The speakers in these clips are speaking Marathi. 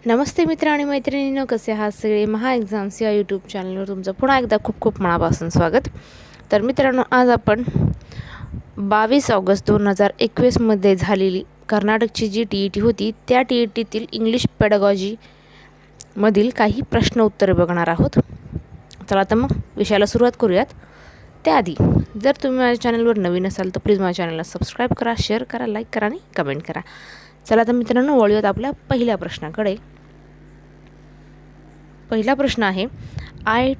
नमस्ते मित्र आणि मैत्रिणींनो, कसे आहात सगळे. महा एक्झाम्स या यूट्यूब चॅनलवर तुमचं पुन्हा एकदा खूप खूप मनापासून स्वागत. तर मित्रांनो, आज आपण 22 ऑगस्ट 2021मध्ये झालेली कर्नाटकची जी TET होती, त्या TETतील इंग्लिश पेडागॉजीमधील काही प्रश्न उत्तरे बघणार आहोत. चला तर मग विषयाला सुरुवात करूयात. त्याआधी जर तुम्ही माझ्या चॅनलवर नवीन असाल तर प्लीज माझ्या चॅनलला सबस्क्राईब करा, शेअर करा, लाईक करा आणि कमेंट करा. चला तर मित्रांनो, वळूयात आपल्या पहिल्या प्रश्नाकडे. पहिला प्रश्न आहे, I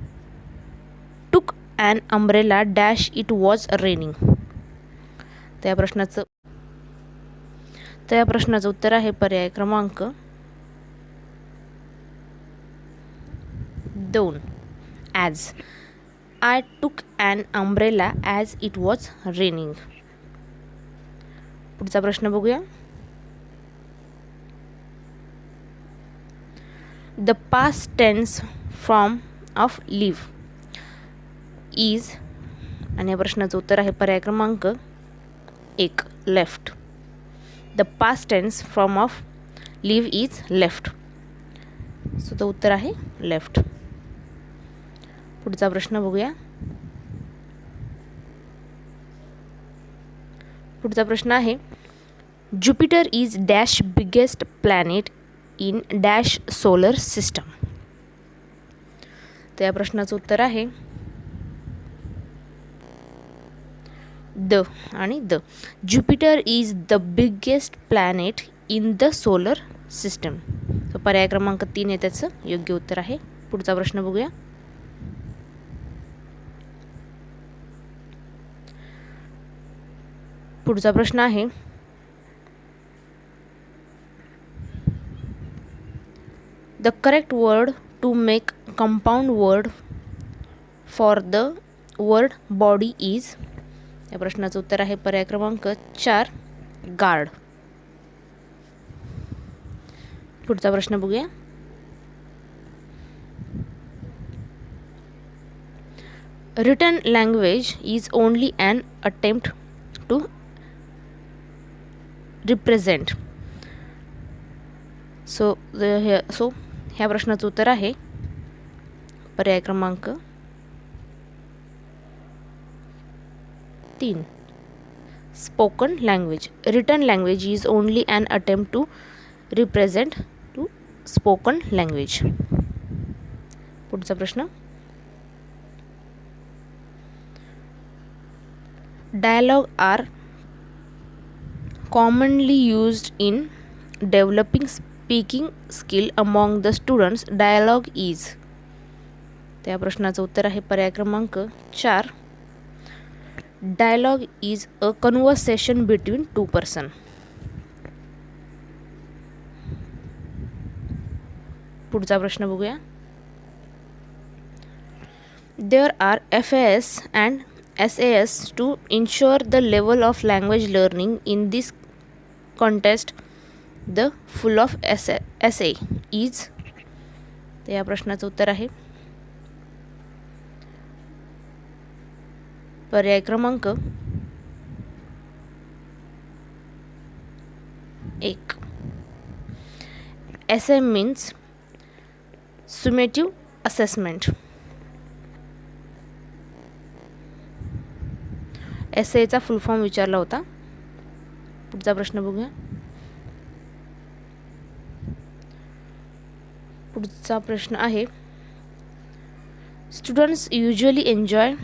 took an umbrella dash it was raining. त्या प्रश्नाचं उत्तर आहे पर्याय क्रमांक 2, as. I took an umbrella as it was raining. पुढचा प्रश्न बघूया. The past tense form of live is, आणि या प्रश्नाचं उत्तर आहे पर्याय क्रमांक 1, left. The past tense form of live is left. So the उत्तर आहे लेफ्ट. पुढचा प्रश्न बघूया. पुढचा प्रश्न आहे, Jupiter is dash biggest planet in dash solar system. तर या प्रश्नाचं उत्तर आहे द आणि the. Jupiter is the biggest planet in the solar system. तर पर्याय क्रमांक 3 हे त्याचं योग्य उत्तर आहे. पुढचा प्रश्न बघूया. पुढचा प्रश्न आहे, the correct word to make compound word for the word body is. या प्रश्नाचं उत्तर आहे पर्याय क्रमांक 4, गार्ड. पुढचा प्रश्न बघूया. Written language is only an attempt to represent. So ह्या प्रश्नाचं उत्तर आहे पर्याय क्रमांक 3, spoken language. Written language is only an attempt to represent to spoken language. पुढचा प्रश्न, dialogue are commonly used in developing speaking skill among the students. Dialogue is. त्या प्रश्नाचं उत्तर आहे पर्याय क्रमांक 4, dialogue is a conversation between 2 person. पुढचा प्रश्न बघूया. There are FAS and SAS to ensure the level of language learning in this contest. The full of SA is. तर या प्रश्नाचं उत्तर आहे पर्याय क्रमांक 1, SM मीन्स सुमेटिव्ह असेसमेंट. SAचा फुल फॉर्म विचारला होता. पुढचा प्रश्न बघूया. पुढचा प्रश्न आहे, students usually enjoy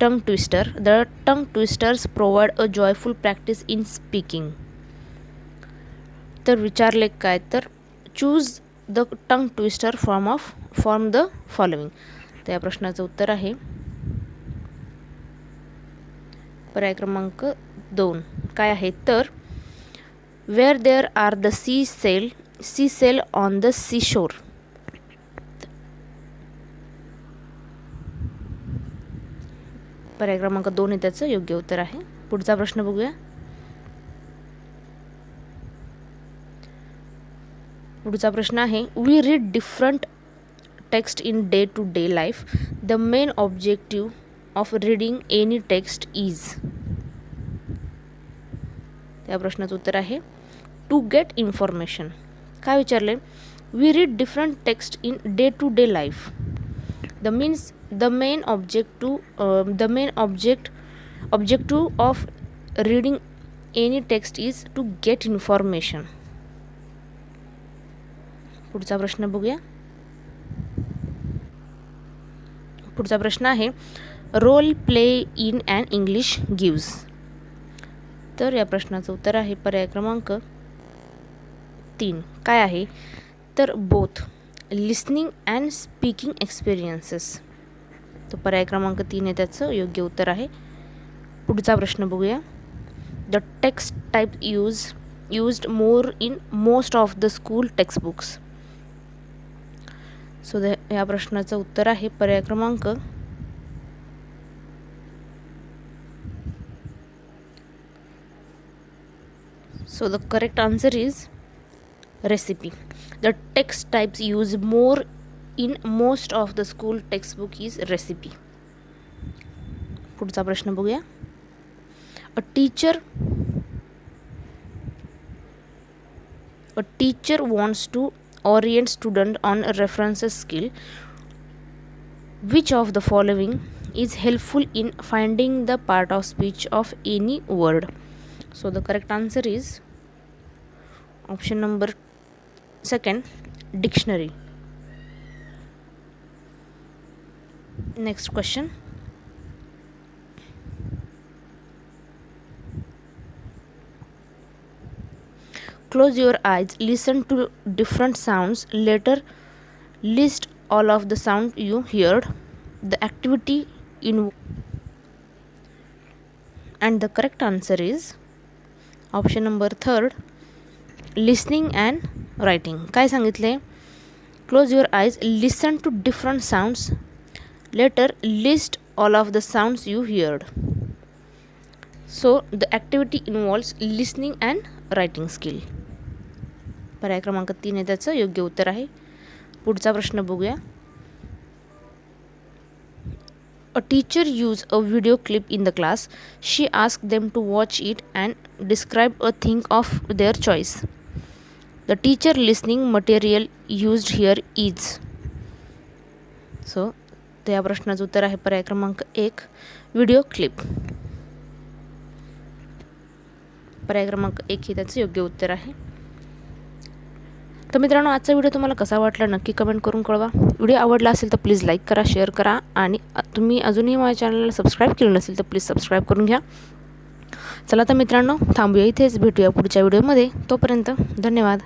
tongue twister. The tongue twisters provide a joyful practice in speaking. तर विचारले काय, तर choose the tongue twister form the following. तर या प्रश्नाचं उत्तर आहे पर्याय क्रमांक 2. काय आहे, तर where there are the sea sell on the sea shore. पर्याय क्रमांक 2 हे त्याचं योग्य उत्तर आहे. पुढचा प्रश्न बघूया. पुढचा प्रश्न आहे, we read different text in day to day life. The main objective of reading any text is. त्या प्रश्नाचं उत्तर आहे टू गेट इन्फॉर्मेशन. काय विचारले, We read different text in day-to-day life. The main objective of reading any text is to get information. पुढचा प्रश्न बघूया. पुढचा प्रश्न आहे role play in an English gives. तर या प्रश्नाचं उत्तर आहे पर्याय क्रमांक 3. काय आहे तर both listening and speaking experiences. तो पर्याय क्रमांक 3 आहे त्याचं योग्य उत्तर आहे. पुढचा प्रश्न बघूया. The text type used more in most of the school textbooks. So या प्रश्नाचं उत्तर आहे पर्याय क्रमांक 'So the correct answer is recipe. The text types used more in most of the school textbook is recipe. पुढचा प्रश्न बघूया. A teacher wants to orient student on a references skill. Which of the following is helpful in finding the part of speech of any word? So the correct answer is option number 2, dictionary. Next question. Close your eyes, listen to different sounds, later list all of the sound you heard. The activity in and the correct answer is option number 3, listening and writing. काय सांगितले? Close your eyes, listen to different sounds, later list all of the sounds you heard. So the activity involves listening and writing skill. पर्याय क्रमांक 3 आहे त्याचं योग्य उत्तर आहे. पुढचा प्रश्न बघूया. A teacher used a video clip in the class. She asked them to watch it and describe a thing of their choice. The teacher listening material used here is. So त्या प्रश्नाचं उत्तर आहे पर्याय क्रमांक 1, व्हिडिओ क्लिप. पर्याय क्रमांक 1 हे त्याचं योग्य उत्तर आहे. तर मित्रांनो, आजचा व्हिडिओ तुम्हाला कसा वाटला नक्की कमेंट करून कळवा. व्हिडिओ आवडला असेल तर प्लीज लाईक करा, शेअर करा आणि तुम्ही अजूनही माझ्या चॅनलला सबस्क्राईब केलं नसेल तर प्लीज सबस्क्राईब करून घ्या. चला तर मित्रांनो, थांबूया इथेच. भेटूया पुढच्या व्हिडिओमध्ये. तोपर्यंत धन्यवाद.